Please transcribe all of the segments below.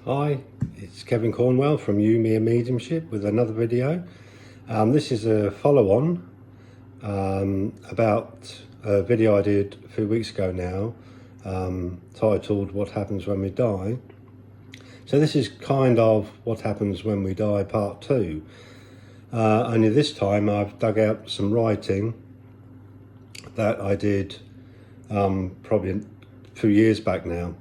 Hi, it's Kevin Cornwell from Me and Mediumship with another video. This is a follow-on about a video I did a few weeks ago now, titled What Happens When We Die. So this is kind of What Happens When We Die Part 2. Only this time I've dug out some writing that I did probably a few years back now.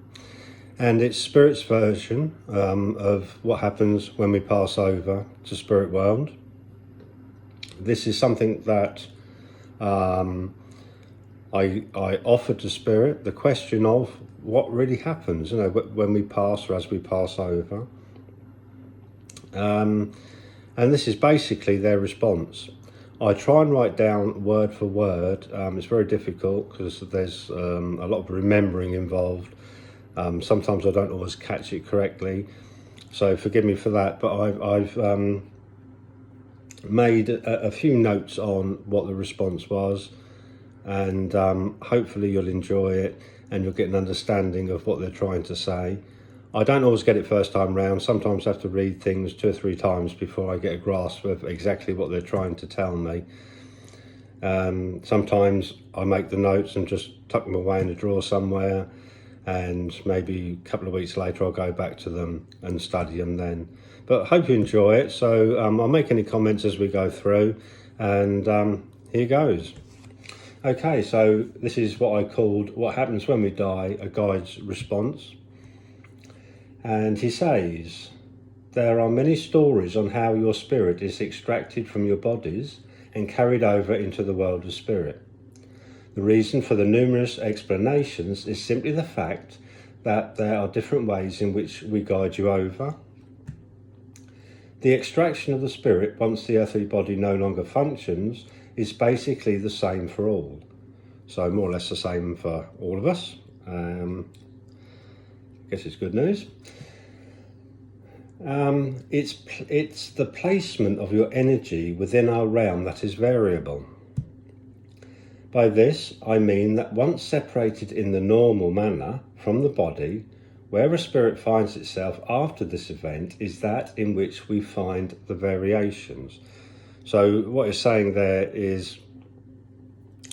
And it's Spirit's version of what happens when we pass over to Spirit World. This is something that I offered to Spirit, the question of what really happens, when we pass or as we pass over. And this is basically their response. I try and write down word for word. It's very difficult because there's a lot of remembering involved. Sometimes I don't always catch it correctly, so forgive me for that, but I've made a few notes on what the response was, and hopefully you'll enjoy it and you'll get an understanding of what they're trying to say. I don't always get it first time round. Sometimes I have to read things 2 or 3 times before I get a grasp of exactly what they're trying to tell me. Sometimes I make the notes and just tuck them away in a drawer somewhere, and maybe a couple of weeks later I'll go back to them and study them then. But I hope you enjoy it. So I'll make any comments as we go through, and here goes. Okay, so this is what I called What Happens When We Die, a guide's response. And he says, there are many stories on how your spirit is extracted from your bodies and carried over into the world of spirit. The reason for the numerous explanations is simply the fact that there are different ways in which we guide you over. The extraction of the spirit once the earthly body no longer functions is basically the same for all. So more or less the same for all of us. I guess it's good news. It's the placement of your energy within our realm that is variable. By this, I mean that once separated in the normal manner from the body, where a spirit finds itself after this event is that in which we find the variations. So what he's saying there is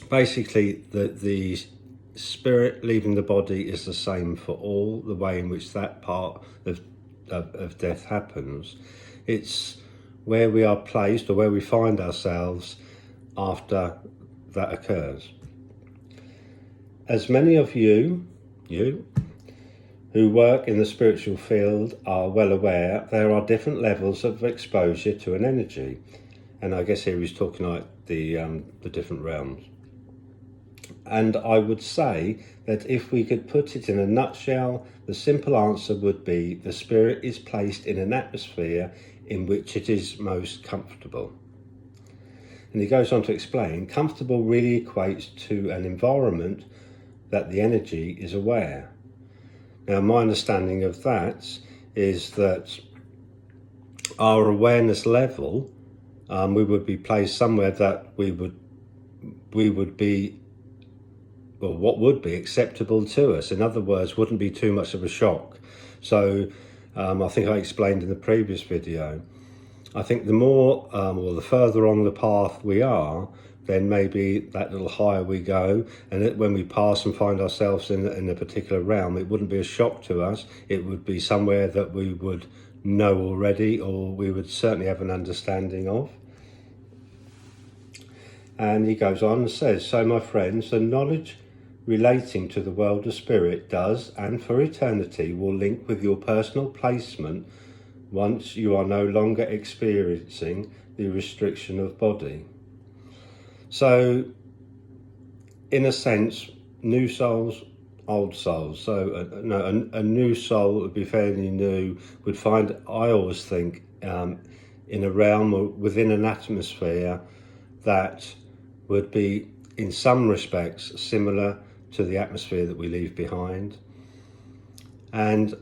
basically that the spirit leaving the body is the same for all, the way in which that part of death happens. It's where we are placed or where we find ourselves after that occurs. As many of you who work in the spiritual field are well aware, there are different levels of exposure to an energy, and I guess here he's talking like the different realms. And I would say that if we could put it in a nutshell, the simple answer would be the spirit is placed in an atmosphere in which it is most comfortable. And he goes on to explain, comfortable really equates to an environment that the energy is aware. Now, my understanding of that is that our awareness level, we would be placed somewhere that we would be, well, what would be acceptable to us. In other words, wouldn't be too much of a shock. So I think I explained in the previous video, I think the more or the further on the path we are, then maybe that little higher we go, and when we pass and find ourselves in a particular realm, it wouldn't be a shock to us. It would be somewhere that we would know already, or we would certainly have an understanding of. And he goes on and says, so my friends, the knowledge relating to the world of spirit does, and for eternity, will link with your personal placement once you are no longer experiencing the restriction of body. So, in a sense, new souls, old souls. So, a new soul that would be fairly new would find, I always think, in a realm or within an atmosphere that would be, in some respects, similar to the atmosphere that we leave behind. And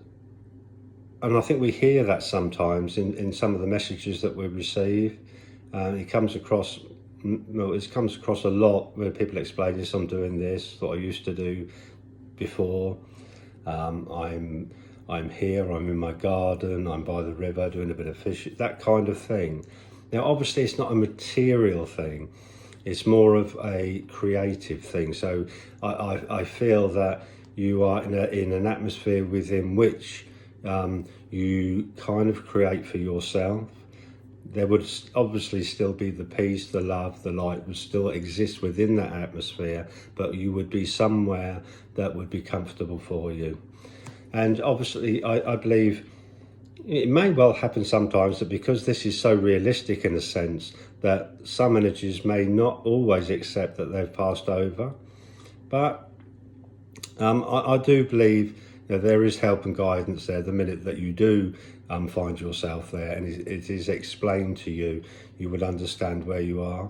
I think we hear that sometimes in some of the messages that we receive. It comes across a lot where people explain this, I'm doing this, what I used to do before. I'm here, I'm in my garden, I'm by the river doing a bit of fishing, that kind of thing. Now, obviously, it's not a material thing. It's more of a creative thing. So I feel that you are in an atmosphere within which you kind of create for yourself. There would obviously still be the peace, the love, the light would still exist within that atmosphere, but you would be somewhere that would be comfortable for you. And obviously, I believe it may well happen sometimes that because this is so realistic in a sense, that some energies may not always accept that they've passed over. But I do believe there is help and guidance there the minute that you do find yourself there and it is explained to you, you would understand where you are.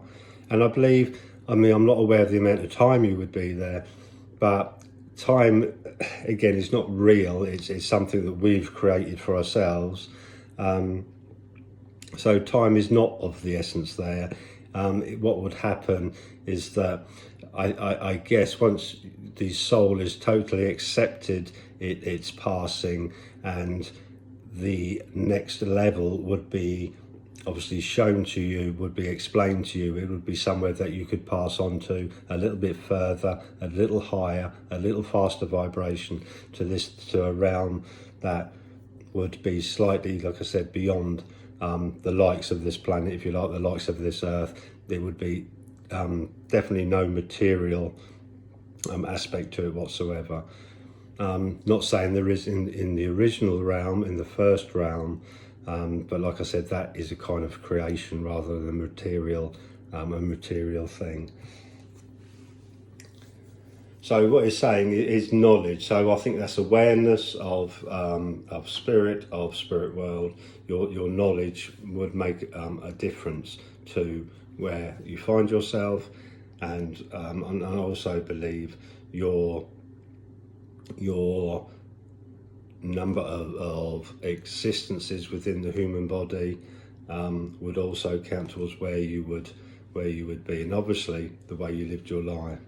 And I believe, I'm not aware of the amount of time you would be there, but time, again, is not real. It's something that we've created for ourselves. So time is not of the essence there. What would happen is that I guess once the soul is totally accepted its passing, and the next level would be obviously shown to you, would be explained to you. It would be somewhere that you could pass on to a little bit further, a little higher, a little faster vibration to a realm that would be slightly, like I said, beyond the likes of this planet, if you like, the likes of this earth. There would be definitely no material aspect to it whatsoever. Not saying there is in the original realm, in the first realm, but like I said, that is a kind of creation rather than a material thing. So what it's saying is knowledge. So I think that's awareness of spirit world. Your knowledge would make a difference to where you find yourself, and I also believe your number of existences within the human body would also count towards where you would be, and obviously the way you lived your life.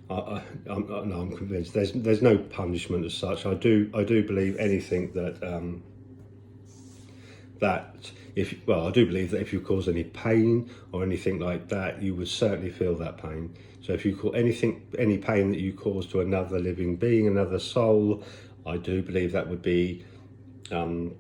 I'm convinced there's no punishment as such. I do believe anything that I do believe that if you cause any pain or anything like that, you would certainly feel that pain. So if you cause any pain that you cause to another living being, another soul, I do believe that would be kind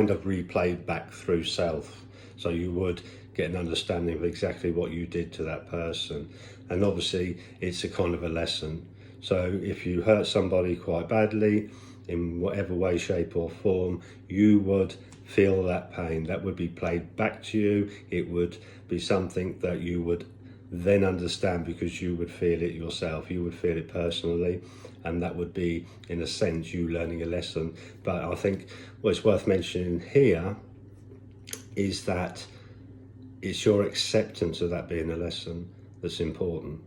of replayed back through self. So you would get an understanding of exactly what you did to that person. And obviously it's a kind of a lesson. So if you hurt somebody quite badly, in whatever way, shape or form, you would feel that pain. That would be played back to you. It would be something that you would then understand because you would feel it yourself. You would feel it personally, and that would be, in a sense, you learning a lesson. But I think what's worth mentioning here is that it's your acceptance of that being a lesson that's important.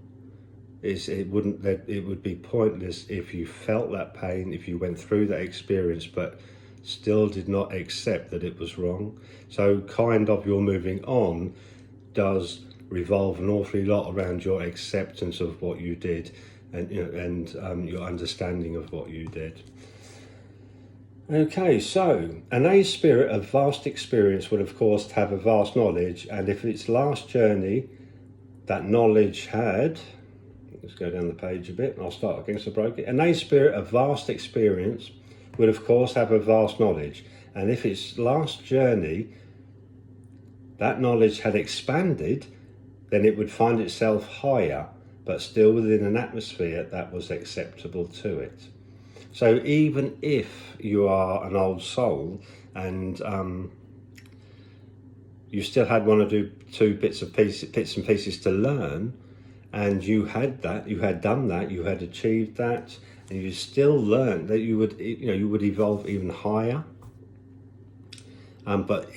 It would be pointless if you felt that pain, if you went through that experience, but still did not accept that it was wrong. So kind of your moving on does revolve an awfully lot around your acceptance of what you did, and your understanding of what you did. Okay, so an A spirit of vast experience would of course have a vast knowledge, and if its last journey that knowledge had, let's go down the page a bit and I'll start again so I broke it. An A spirit of vast experience would of course have a vast knowledge, and if its last journey that knowledge had expanded, then it would find itself higher, but still within an atmosphere that was acceptable to it. So even if you are an old soul and you still had one or two bits and pieces to learn, and you had done that, you had achieved that, and you still learned that you would evolve even higher, but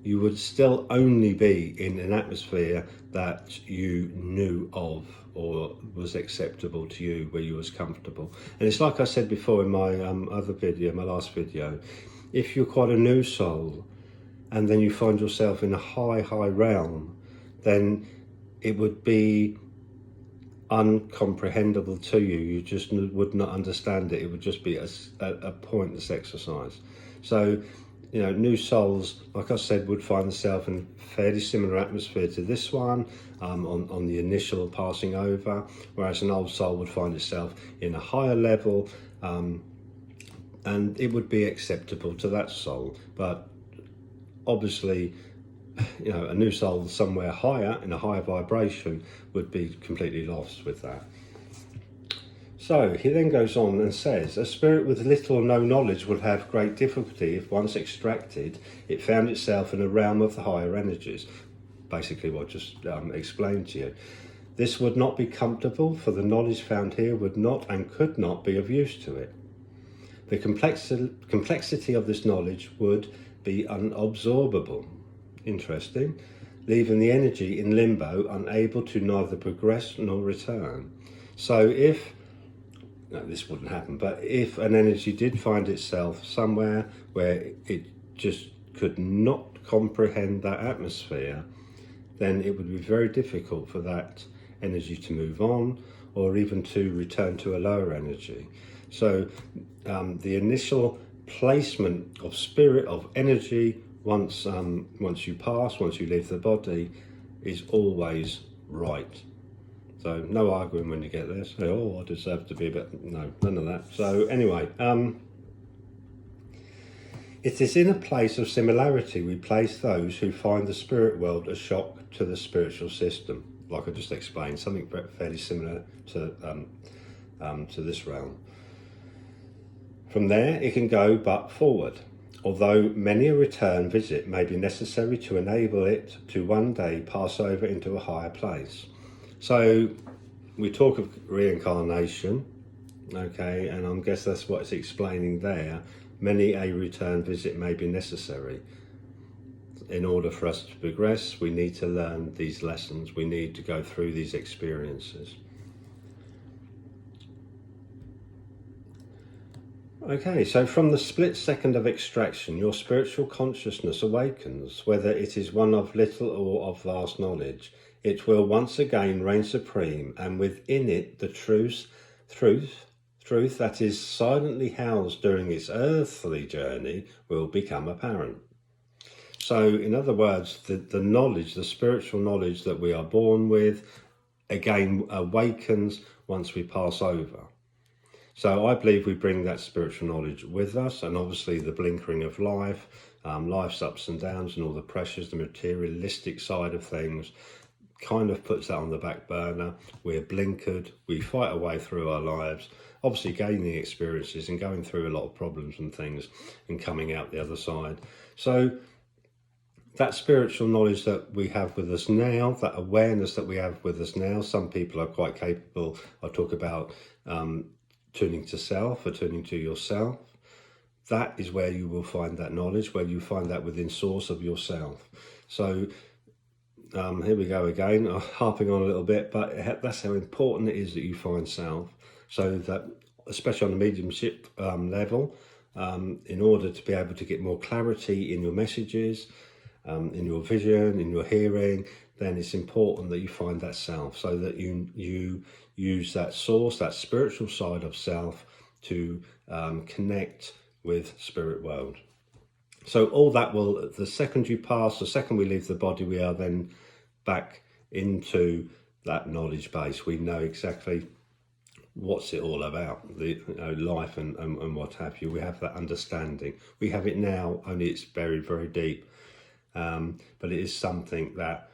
you would still only be in an atmosphere that you knew of or was acceptable to you, where you was comfortable. And it's like I said before in my my last video, if you're quite a new soul and then you find yourself in a high realm, then it would be uncomprehendable to you. You just would not understand it. It would just be a pointless exercise. So, new souls, like I said, would find themselves in a fairly similar atmosphere to this one, on the initial passing over, whereas an old soul would find itself in a higher level, and it would be acceptable to that soul. But obviously, a new soul somewhere higher, in a higher vibration, would be completely lost with that. So he then goes on and says, a spirit with little or no knowledge would have great difficulty if once extracted, it found itself in a realm of the higher energies. Basically what I just explained to you. This would not be comfortable, for the knowledge found here would not and could not be of use to it. The complexity of this knowledge would be unabsorbable. Interesting. Leaving the energy in limbo, unable to neither progress nor return. So this wouldn't happen, but if an energy did find itself somewhere where it just could not comprehend that atmosphere, then it would be very difficult for that energy to move on, or even to return to a lower energy. So the initial placement of spirit, of energy, once you pass, once you leave the body, is always right. So no arguing when you get there. Say, I deserve to be a bit... No, none of that. So anyway, it is in a place of similarity we place those who find the spirit world a shock to the spiritual system. Like I just explained, something fairly similar to this realm. From there, it can go but forward, although many a return visit may be necessary to enable it to one day pass over into a higher place. So we talk of reincarnation, okay, and I guess that's what it's explaining there. Many a return visit may be necessary. In order for us to progress, we need to learn these lessons. We need to go through these experiences. Okay, so from the split second of extraction, your spiritual consciousness awakens, whether it is one of little or of vast knowledge. It will once again reign supreme, and within it the truth that is silently housed during its earthly journey will become apparent. So, in other words, the knowledge, the spiritual knowledge that we are born with, again awakens once we pass over. So I believe we bring that spiritual knowledge with us, and obviously the blinkering of life, life's ups and downs and all the pressures, the materialistic side of things, kind of puts that on the back burner. We're blinkered, we fight our way through our lives, obviously gaining experiences and going through a lot of problems and things and coming out the other side. So that spiritual knowledge that we have with us now, that awareness that we have with us now, some people are quite capable. I talk about tuning to self, or tuning to yourself. That is where you will find that knowledge, where you find that within source of yourself. So here we go again, harping on a little bit, but that's how important it is that you find self. So that, especially on the mediumship level, in order to be able to get more clarity in your messages, in your vision, in your hearing, then it's important that you find that self, so that you use that source, that spiritual side of self, to connect with spirit world. So all that will, the second you pass, the second we leave the body, we are then back into that knowledge base. We know exactly what's it all about, the life and what have you. We have that understanding. We have it now, only it's very, very deep. But it is something that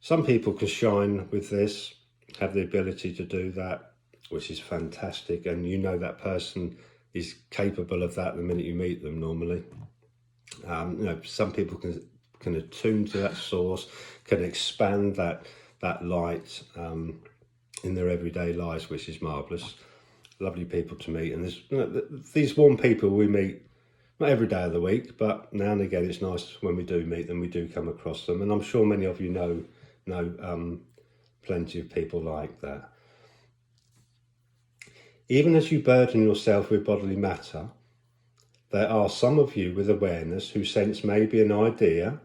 some people can shine with this, have the ability to do that, which is fantastic. And that person is capable of that the minute you meet them normally. Some people can attune to that source, can expand that light in their everyday lives, which is marvellous. Lovely people to meet. And there's these warm people we meet, not every day of the week, but now and again it's nice when we do meet them, we do come across them. And I'm sure many of you know plenty of people like that. Even as you burden yourself with bodily matter, there are some of you with awareness who sense maybe an idea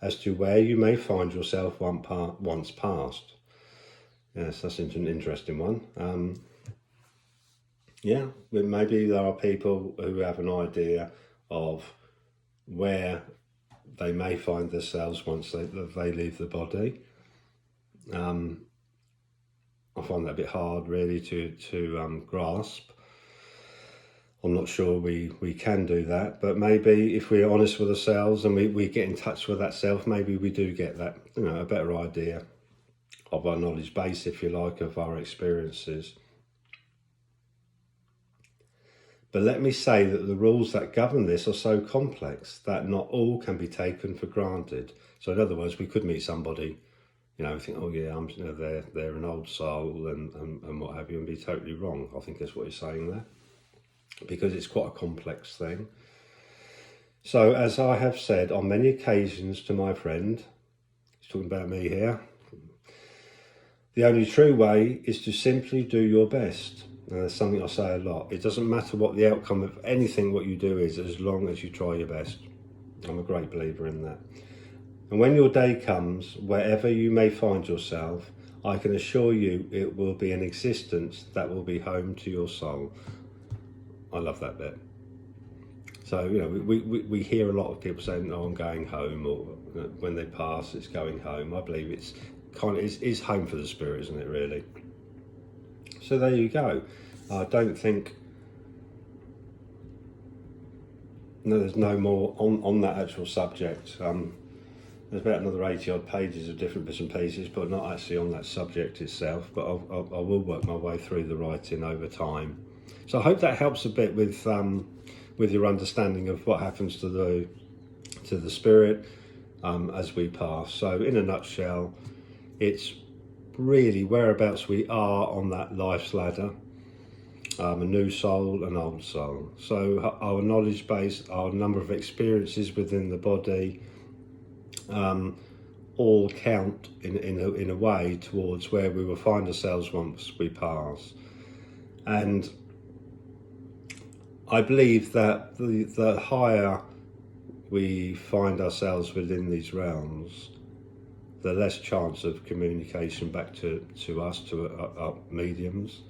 as to where you may find yourself once past. Yes, that's an interesting one. Yeah, maybe there are people who have an idea of where they may find themselves once they leave the body. I find that a bit hard really to grasp. I'm not sure we can do that, but maybe if we're honest with ourselves and we get in touch with that self, maybe we do get that, a better idea of our knowledge base, if you like, of our experiences. But let me say that the rules that govern this are so complex that not all can be taken for granted. So in other words, we could meet somebody, think, oh yeah, they're an old soul and what have you, and be totally wrong. I think that's what you're saying there, because it's quite a complex thing. So as I have said on many occasions to my friend, he's talking about me here, the only true way is to simply do your best. And that's something I say a lot. It doesn't matter what the outcome of anything what you do is, as long as you try your best. I'm a great believer in that. And when your day comes, wherever you may find yourself, I can assure you it will be an existence that will be home to your soul. I love that bit. So, we hear a lot of people saying, oh, I'm going home, or when they pass, it's going home. I believe it's is home for the spirit, isn't it, really? So there you go. I don't think, there's no more on that actual subject. There's about another 80 odd pages of different bits and pieces, but not actually on that subject itself, but I will work my way through the writing over time. So I hope that helps a bit with your understanding of what happens to the spirit as we pass. So in a nutshell, it's really whereabouts we are on that life's ladder, a new soul, an old soul. So our knowledge base, our number of experiences within the body, all count in a way towards where we will find ourselves once we pass. And I believe that the higher we find ourselves within these realms, the less chance of communication back to us, to our mediums.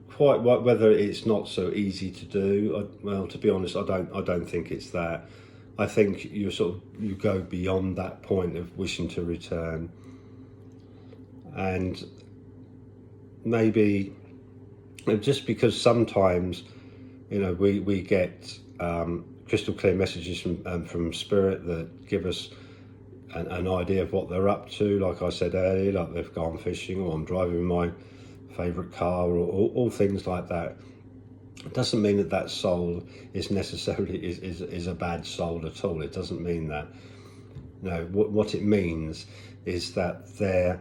Quite whether it's not so easy to do, well, to be honest, I don't think it's that. I think you go beyond that point of wishing to return, and maybe just because sometimes we get crystal clear messages from spirit that give us an idea of what they're up to, like I said earlier, like they've gone fishing, or I'm driving my favourite car, or all things like that. It doesn't mean that soul is necessarily is a bad soul at all. It doesn't mean that. No, what it means is that their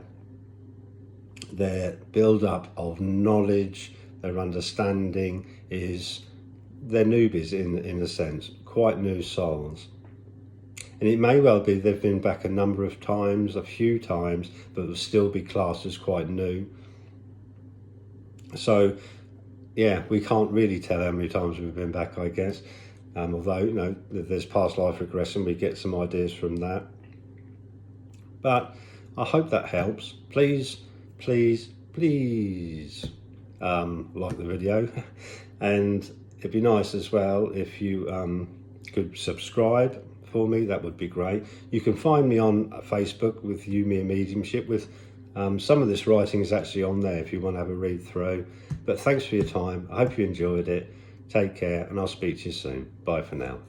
build-up of knowledge, their understanding they're newbies in a sense, quite new souls. And it may well be they've been back a few times, but will still be classed as quite new. So, yeah, we can't really tell how many times we've been back, I guess. Although, there's past life regression, we get some ideas from that. But I hope that helps. Please, please, please like the video. And it'd be nice as well if you could subscribe for me. That would be great. You can find me on Facebook with You, Me and Mediumship, with some of this writing is actually on there if you want to have a read through. But thanks for your time. I hope you enjoyed it. Take care, and I'll speak to you soon. Bye for now.